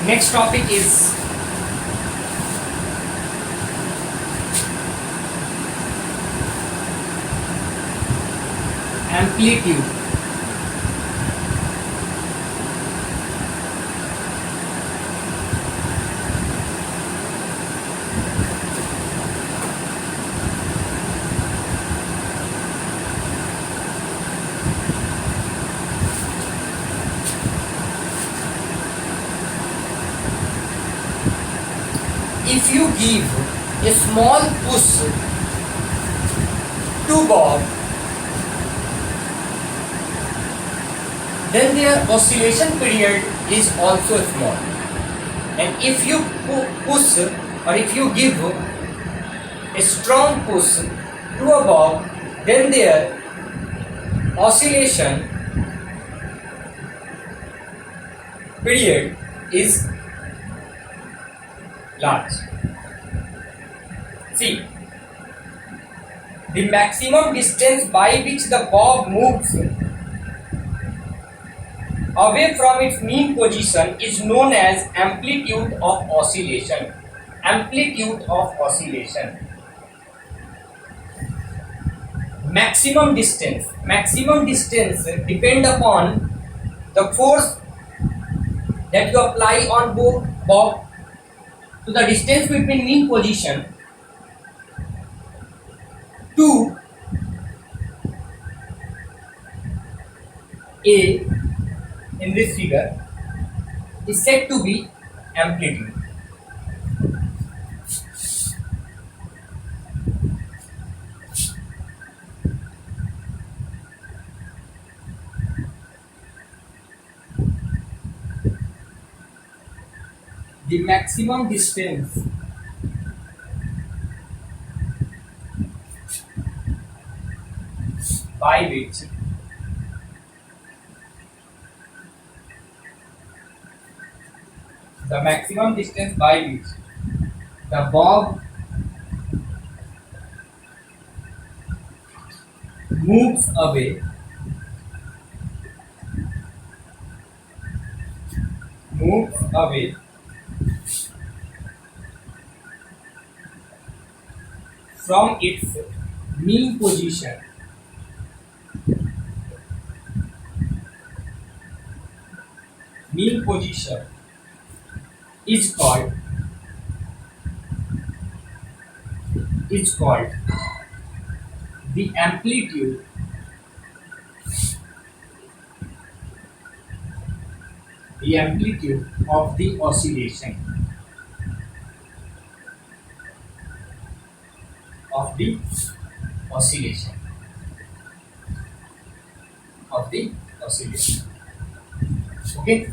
Next topic is amplitude. If you give a small push to Bob, then their oscillation period is also small. And if you push or if you give a strong push to a Bob, then their oscillation period is large. See, the maximum distance by which the bob moves away from its mean position is known as amplitude of oscillation. Amplitude of oscillation. Maximum distance. Maximum distance depend upon the force that you apply on bob to the distance between mean position to A in this figure is said to be amplitude. The maximum distance by which the bob moves away from its mean position is called the amplitude of the oscillation Okay,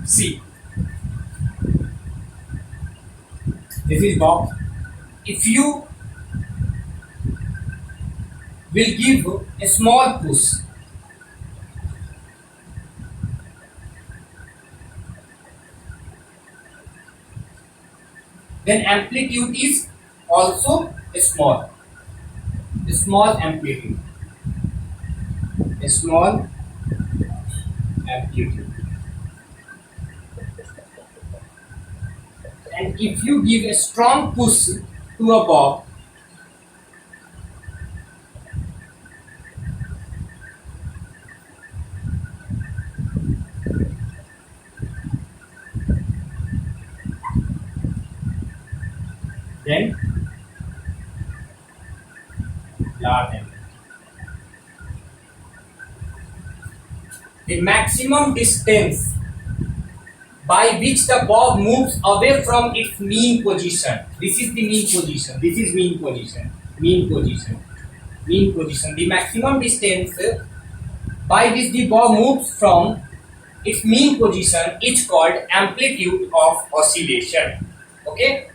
see, this is bob. If you will give a small push, then amplitude is also small amplitude. And if you give a strong push to a bob, then large amplitude. The maximum distance by which the bob moves away from its mean position. This is the mean position. This is mean position. The maximum distance by which the bob moves from its mean position is called amplitude of oscillation. Okay.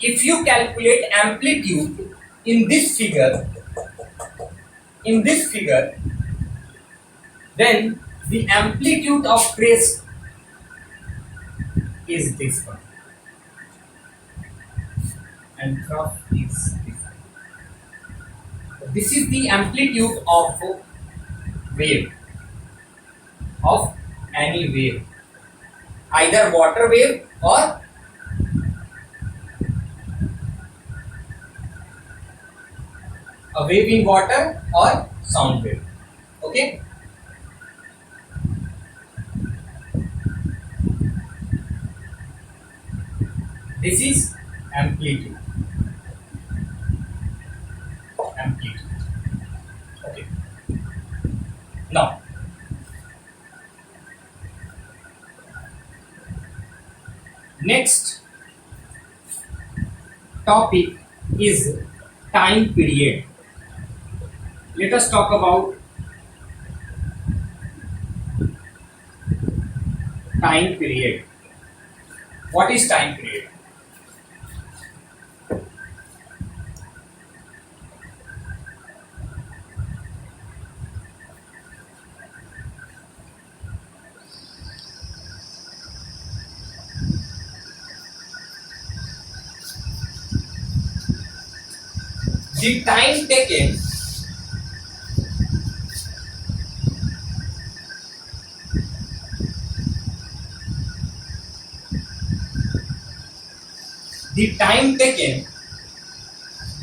If you calculate amplitude in this figure, then the amplitude of crest is this one. and thrust is this. This is the amplitude of wave, of any wave, either water wave or a wave in water or sound wave. Okay. This is amplitude. Amplitude. Okay. Now, next topic is time period. Let us talk about time period. What is time period? The time taken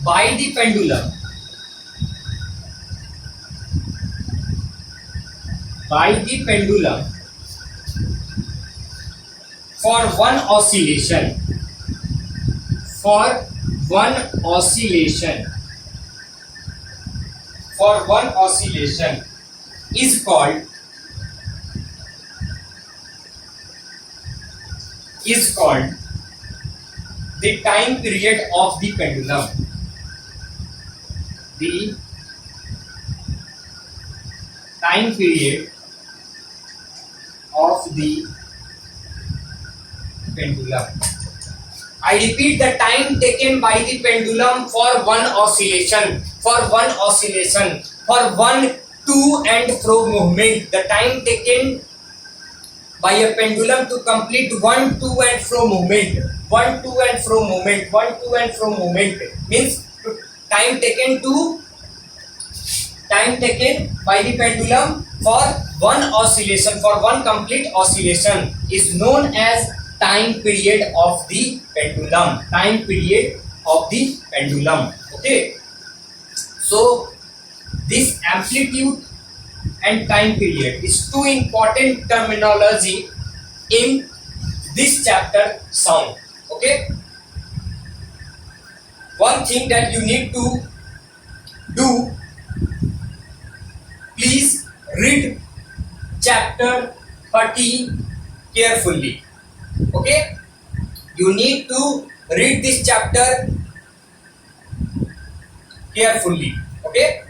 by the pendulum for one oscillation is called the time period of the pendulum. The time period of the pendulum. I repeat, the time taken by the pendulum for one oscillation, for one to and fro movement. The time taken by a pendulum to complete one to and fro movement means time taken by the pendulum for one oscillation, for one complete oscillation, is known as time period of the pendulum. Okay, so this amplitude and time period is two important terminology in this chapter, sound. Okay, one thing that you need to do, please read chapter 13 carefully. Okay, you need to read this chapter carefully. Okay.